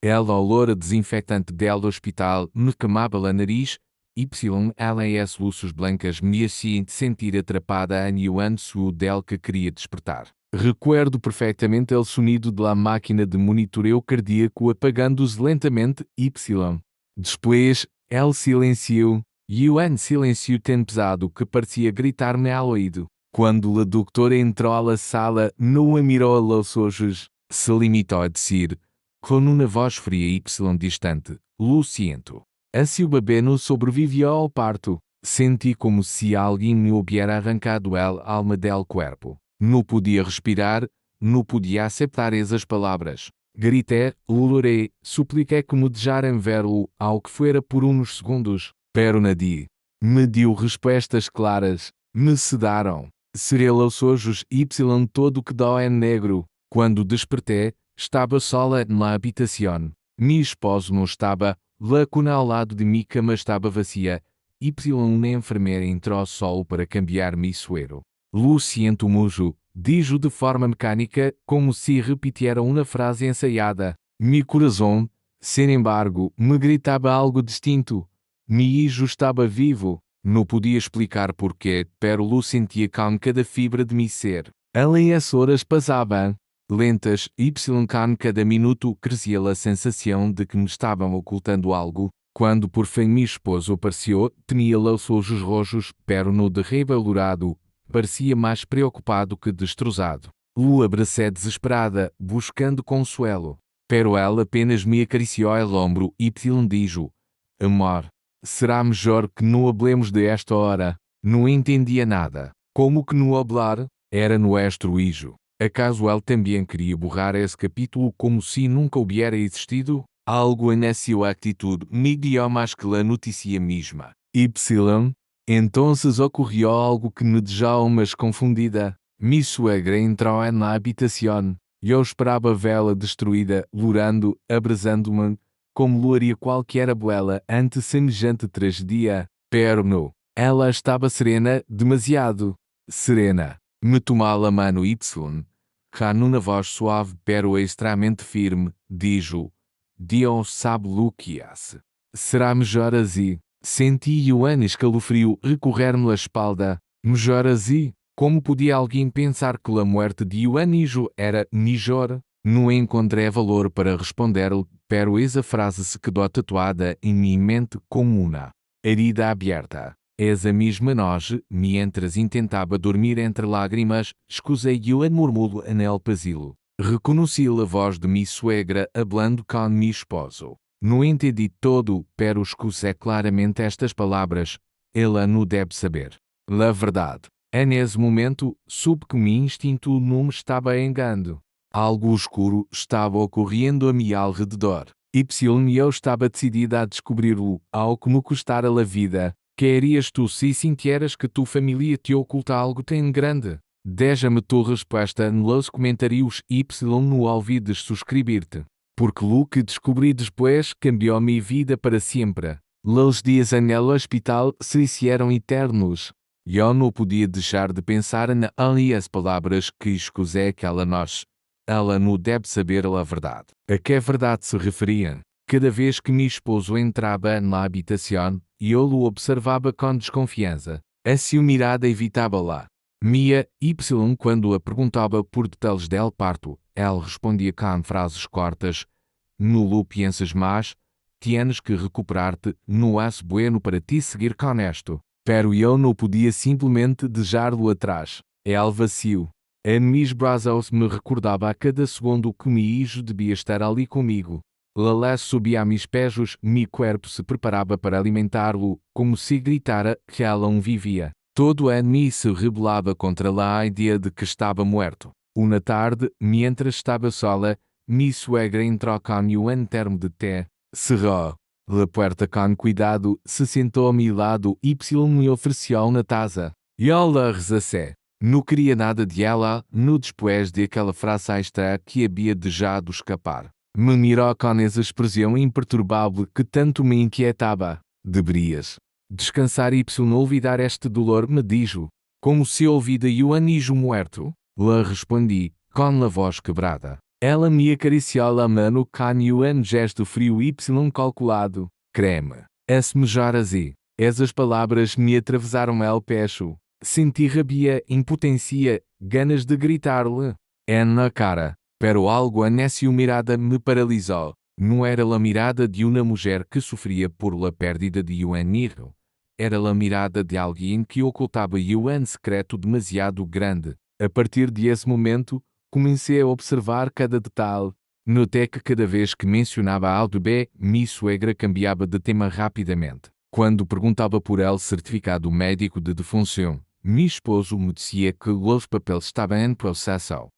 Ela olor a desinfectante del hospital me queimava a nariz. Las luzes blancas me hacían sentir atrapada em um suo del que queria despertar. Recuerdo perfeitamente o sonido da máquina de monitoreo cardíaco apagando-se lentamente. Depois, el silencio. Um silêncio tão pesado que parecia gritar-me ao ouído. Quando a doutora entrou à sala, não a mirou aos olhos. Se limitou a dizer, com uma voz fria e distante, "Lo siento." Se o bebê não sobreviveu ao parto, senti como se alguém me hubiera arrancado a alma del cuerpo. Não podia respirar, não podia aceitar essas palavras. Gritei, lorei, supliquei que me deixaram ver-lo, ao que fuera por uns segundos. Pero nadie me deu respostas claras, me sedaram. Cerrei os olhos todo que dó em negro. Quando despertei, estava sola na habitação. Mi esposo não estava, la cuna ao lado de minha cama estava vazia. Uma enfermeira entrou só para cambiar mi suero. Lo siento mucho, dijo de forma mecânica, como se repetiera uma frase ensaiada. Mi coração, sin embargo, me gritava algo distinto. Mi hijo estava vivo. Não podia explicar porquê, pero lo sentia com cada fibra de mi ser. Além as horas passavam lentas, com cada minuto crescia a sensação de que me estavam ocultando algo. Quando por fim meu esposo apareceu, tinha os olhos rojos, pero no derreba dourado, parecia mais preocupado que destroçado. Lo abracei desesperada, buscando consuelo. Pero ela apenas me acariciou o ombro e dijo, amor, será melhor que não hablemos de esta hora. Não entendia nada. Como que não hablar? Era nuestro hijo. Acaso ele também queria borrar esse capítulo como se nunca hubiera existido? Algo en sua atitude me guiou mais que a notícia mesma. Entonces ocorreu algo que me deixou mais confundida. Mi suegra entrou na habitação. Eu esperava vê-la destruída, lorando, abrasando-me, como lo haria qualquer abuela ante semejante tragedia. Pero não. Ela estava serena, demasiado serena. Me tomou a mano com uma voz suave pero extremamente firme, dijo, Deus sabe lo que hace. Será melhor assim. Senti escalofrio recorrer-me a espalda. Melhor assim? Como podia alguém pensar que a morte de hijo era melhor? Não encontrei valor para responder-lhe, pero essa frase se quedou tatuada em minha mente como uma herida aberta. Essa mesma noite, mientras intentava dormir entre lágrimas, escusei murmurou anel pasilo. Reconheci a voz de minha suegra hablando com meu esposo. Não entendi todo, pero escusei claramente estas palavras. Ela não deve saber. La verdade. Nesse momento, soube que meu instinto não me estava enganando. Algo escuro estava ocorrendo a meu alrededor. Eu estava decidida a descobri-lo, ao que me custara a vida. Querias tu se sintieras que tu família te oculta algo tão grande? Deixa-me tua resposta nos comentários no ouvides suscrever-te. Porque o que descobri depois cambiou minha vida para sempre. Os dias no hospital se hicieron eternos. Eu não podia deixar de pensar nas palavras que escusei aquela noite. Ela não deve saber a verdade. A que verdade se referia? Cada vez que meu esposo entrava na habitação, eu o observava com desconfiança. A sua mirada evitava lá. Mia, quando a perguntava por detalhes del parto, ela respondia com frases cortas. No lo piensas mais, tienes que recuperar-te, no es bueno para ti seguir com esto. Pero eu não podia simplesmente deixar-lo atrás. El vazio. En mis brazos me recordava a cada segundo que meu hijo devia estar ali comigo. Lalé subia a mis pés, meu corpo se preparava para alimentá-lo, como se gritara que ela vivia. Todo en mim se rebelava contra a ideia de que estava morto. Uma tarde, mientras estava sola, mi suegra entrou com termo de té. Cerrou a porta com cuidado, se sentou a meu lado e me ofereceu uma taça. Eu la rechacei. Não queria nada de ela, no depois de aquela frase extra que havia deixado escapar. Me mirou com essa expressão imperturbável que tanto me inquietava. Deverias descansar e olvidar este dolor, me dijo. Como se ouvida um anjo morto? La respondi, com a voz quebrada. Ela me acariciou a mano com gesto frio y calculado. Creme. Esmejaras e. Essas palavras me atravessaram el pecho. Senti rabia, impotência, ganas de gritar-lhe. Na cara. Pero algo nessa mirada me paralisou. Não era a mirada de uma mulher que sofria por la pérdida de hijo. Era a mirada de alguém que ocultava secreto demasiado grande. A partir desse momento, comecei a observar cada detalhe. Notei que cada vez que mencionava algo B, minha suegra cambiava de tema rapidamente. Quando perguntava por el certificado médico de defunção, meu esposo me dizia que os papéis estavam em processo.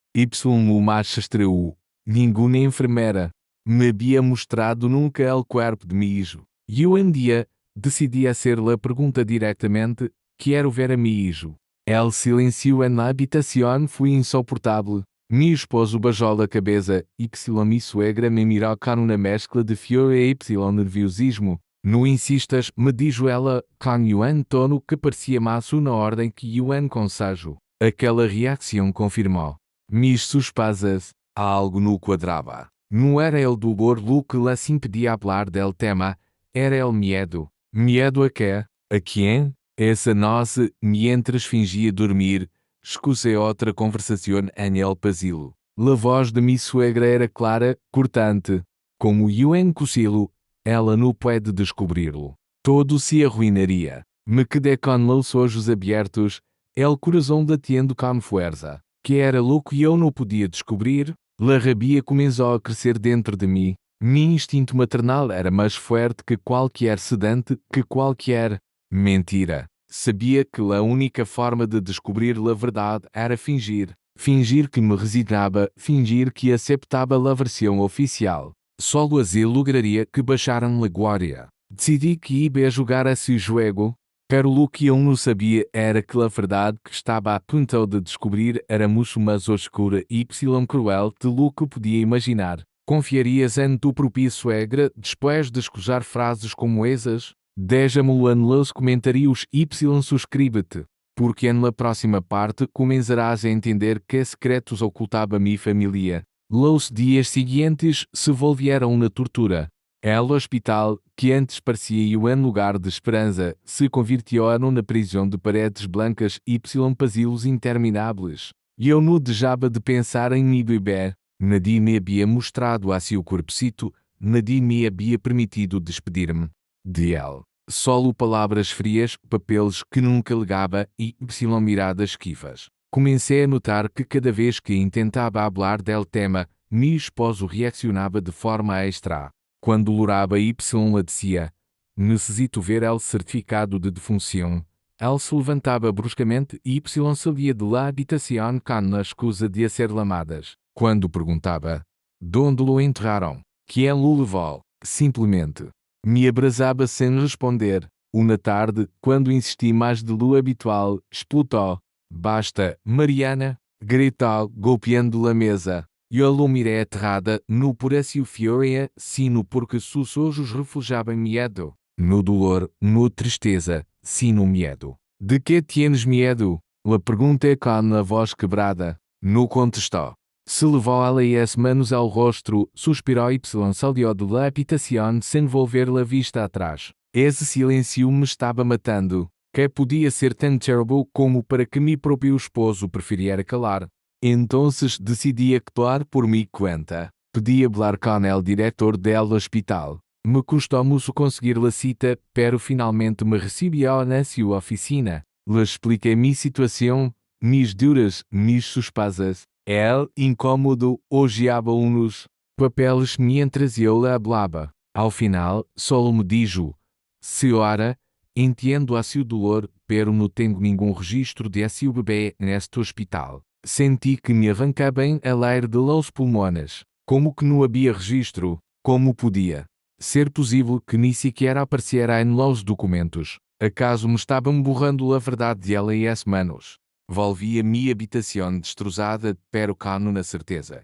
O magistrado, nenhuma enfermeira, me havia mostrado nunca el corpo de meu hijo. E um dia, decidi hacer-lhe a pergunta diretamente: quero ver a meu hijo. El silencio na habitação foi insuportável. Meu esposo beijou a cabeça e minha suegra me mirou com uma mescla de fúria e nerviosismo. Não insistas, me dijo ela, com tono que parecia maço na ordem que conselho. Aquela reação confirmou. Mis suspeitas, algo no quadrava. Não era el dolor lo que la impedia falar del tema, era el miedo. Miedo a quê? A quem? Essa noite, mientras fingia dormir, escutei outra conversação en el pasillo. La voz de minha suegra era clara, cortante. Como cochilo, ela não pode descobri-lo. Todo se arruinaria. Me quedé com los ojos abertos, el coração latiendo com força. Que era louco e eu não podia descobrir? La rabia começou a crescer dentro de mim. Meu instinto maternal era mais forte que qualquer sedante, que qualquer mentira. Sabia que a única forma de descobrir a verdade era fingir. Fingir que me resignava, fingir que aceitava a versão oficial. Só assim lograria que baixaram a glória. Decidi que ia jogar a seu jogo. Pero o que eu não sabia era que a verdade que estava a ponto de descobrir era muito mais oscura e cruel de lo que podia imaginar. Confiarias em tu própria suegra depois de escutar frases como essas? Déjame-lo en los comentários y suscríbete, porque en la próxima parte comenzarás a entender que secretos ocultava minha família. Los dias seguintes se volvieron na tortura. El hospital, que antes parecia um lugar de esperança, se convirtió numa prisão de paredes blancas y pasillos intermináveis. E eu não deixava de pensar em meu bebê. Nadie me havia mostrado a seu corpecito, nadie me havia permitido despedir-me de ele. Solo palavras frias, papéis que nunca legava e miradas esquivas. Comecei a notar que cada vez que tentava falar del tema, meu esposo reaccionava de forma extra. Quando lorava y la dizia, necessito ver el certificado de defunção. El se levantava bruscamente e saía de la habitação com a excusa de ser lamadas. Quando perguntava, donde lo enterraram? Quem lo levou? Simplesmente. Me abrasava sem responder. Uma tarde, quando insisti mais de lo habitual, explotou. Basta, Mariana! Gritou, golpeando a mesa. Eu lo mirei aterrada, no por essa fúria, sino porque seus olhos reflejavam medo. No dolor, no tristeza, sino medo. De que tienes medo? La perguntei com a voz quebrada. No contestou. Se levou as manos ao rosto, suspirou y salió de la habitação sem volver la vista atrás. Esse silêncio me estava matando. Que podia ser tão terrible como para que meu próprio esposo preferiera calar. Então decidi actuar por minha conta. Pedi falar com el diretor del hospital. Me custou muito conseguir la cita, pero finalmente me recibió na sua oficina. Le expliquei minha situação, minhas dúvidas, minhas suspeitas. El, incômodo, hojeava uns papéis mientras eu la hablaba. Ao final, solo me dijo: senhora, entendo a seu dolor, pero não tenho nenhum registro de seu bebê neste hospital. Senti que me arrancaban el aire de los pulmones. Como que não havia registro? Como podia ser possível que nem sequer apareciera em los documentos? Acaso me estavam borrando a verdade de ela e as manos? Volvi a minha habitação destrozada, pero com na certeza.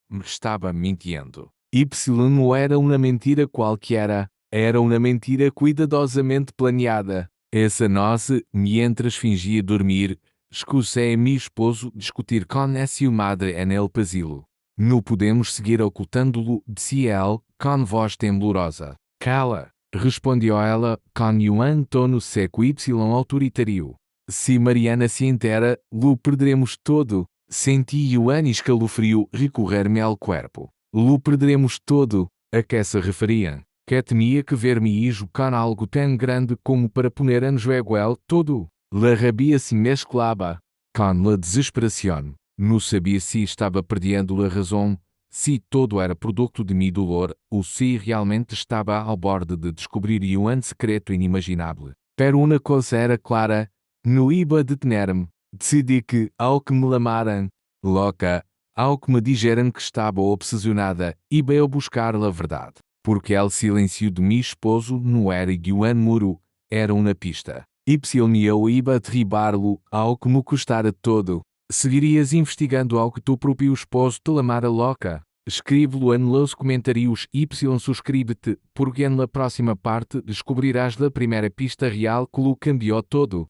Me estava mentindo. Y não era uma mentira qualquer, era uma mentira cuidadosamente planeada. Essa noite, mientras fingia dormir, escutei a meu esposo discutir com a sua madre en el pasillo. não podemos seguir ocultando-lo de si ele, com voz temblorosa. Cala, respondeu ela, com um tono seco y autoritário. Se Mariana se entera, lo perderemos todo. Senti um escalofrio recorrer-me ao corpo. Lo perderemos todo. A que se referia? Que temia que ver-me ijo com algo tão grande como para poner en juego todo. La rabia se mesclava com la desesperação. Não sabia se estava perdendo a razão, se todo era produto de mi dolor, ou se realmente estava ao borde de descobrir um secreto inimaginável. Pero uma coisa era clara, não iba detener-me. Decidi que, ao que me lamaram louca, ao que me dijeram que estava obsessionada, iba eu buscar a verdade. Porque el silêncio de mi esposo não era um muro, era uma pista. E eu iba derribar-lo, ao que me custara todo. Seguirias investigando ao que tu próprio esposo te lamara louca. Escríbelo en los comentários y suscríbete, porque en la próxima parte descobrirás la primeira pista real que lo cambiou todo.